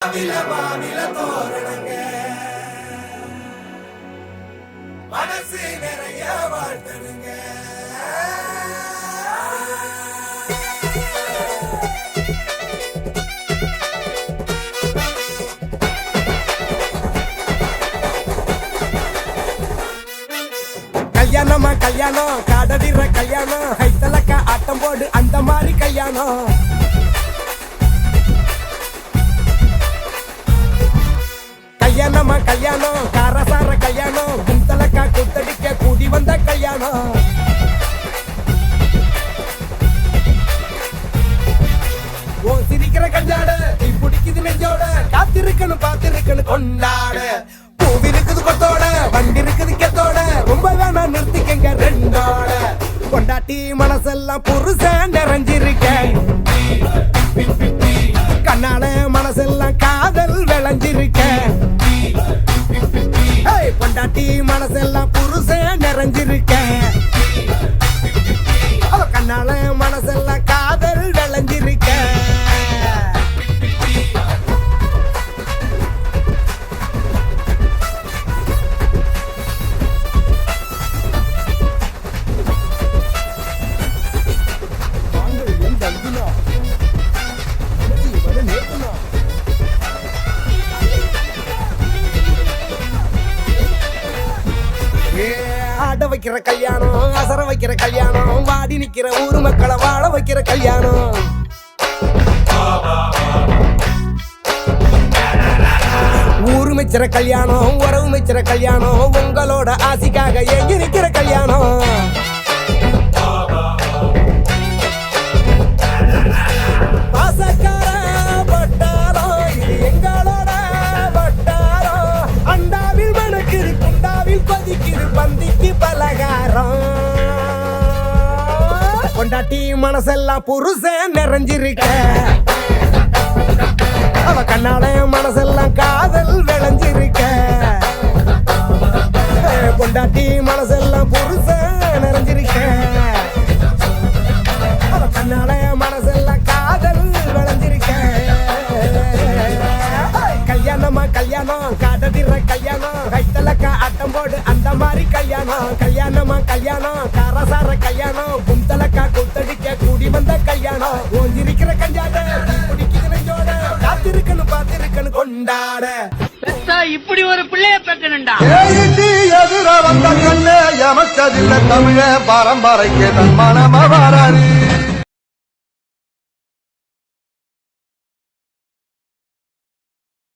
மாநில தோரணங்க மனசு நிறைய வாழ்த்தனுங்க. கல்யாணமா கல்யாணம் காடடிற கல்யாணம் ஹைத்தலக்கா ஆட்டம் போடு அந்த மாதிரி கல்யாணம். கல்யாணமா கல்யாணம் காரசார கல்யாணம் குந்தலக்கா குத்தடிக்க கூடி வந்த கல்யாணம். ஓ சிரிக்கிற கஞ்சாட நீ பிடிக்குது நெஞ்சோட காத்திருக்கணும் பார்த்திருக்கணும் கொண்டாட. பூவி இருக்குது கொத்தோட வண்டி இருக்குது கெத்தோட ரொம்ப வேணா நிறுத்திக்கங்க ரெண்டோட. கொண்டாட்டி மனசெல்லாம் புருஷன் நிறைஞ்சிருக்கேன் கண்ணால மனசெல்லாம் காதல் விளைஞ்சிருக்கேன். கொண்டாட்டி மனசெல்லாம் புருஷன் நிறைஞ்சிருக்கேன் கண்ணால மனசெல்லாம் காதல் விளைஞ்சிருக்கேன். ஆட வைக்கிற கல்யாணம் அசர வைக்கிற கல்யாணம் வாடி நிக்கிற ஊரு மக்களை வாழ வைக்கிற கல்யாணம். ஊரு மெச்சிற கல்யாணம் உறவு மெச்சிற கல்யாணம் உங்களோட ஆசைக்காக எங்கி நிக்கிற கல்யாணம். பாசக்கார பட்டாரம் இது எங்களோட பட்டாரம். அண்டாவில் மணக்குது குண்டாவில் கொதிக்குது பந்திக்கு பலகாரம். கொண்டாட்டி மனசெல்லாம் புருஷன் நிறைஞ்சிருக்க அவ கண்ணாட மனசெல்லாம் காதல் விளைஞ்சிருக்க. கொண்டாட்டி மனசெல்லாம் புருஷன் நிறைஞ்சிருக்க அவ கண்ணாட மனசெல்லாம் காதல் விளைஞ்சிருக்க. கல்யாணமா கல்யாணம் காடடிற கல்யாணம் கைத்தலக்கா ஆட்டம் போடு அந்த மாதிரி கல்யாணம். கல்யாணமா கல்யாணம் காரசார கல்யாணம் குந்தலக்கா குத்தடிக்க கூடி வந்த கல்யாணம். ஓஞ்சிருக்கிற கஞ்சாட பிடிக்குது நெஞ்சோட காத்திருக்கணும் பார்த்திருக்கணும் கொண்டாட. இப்படி ஒரு பிள்ளைய பெக்கணும்டா. எதிர வந்த கண்ணே எமச்சதில்லை தமிழ பரம்பரைக்கு தன் மனம வராது.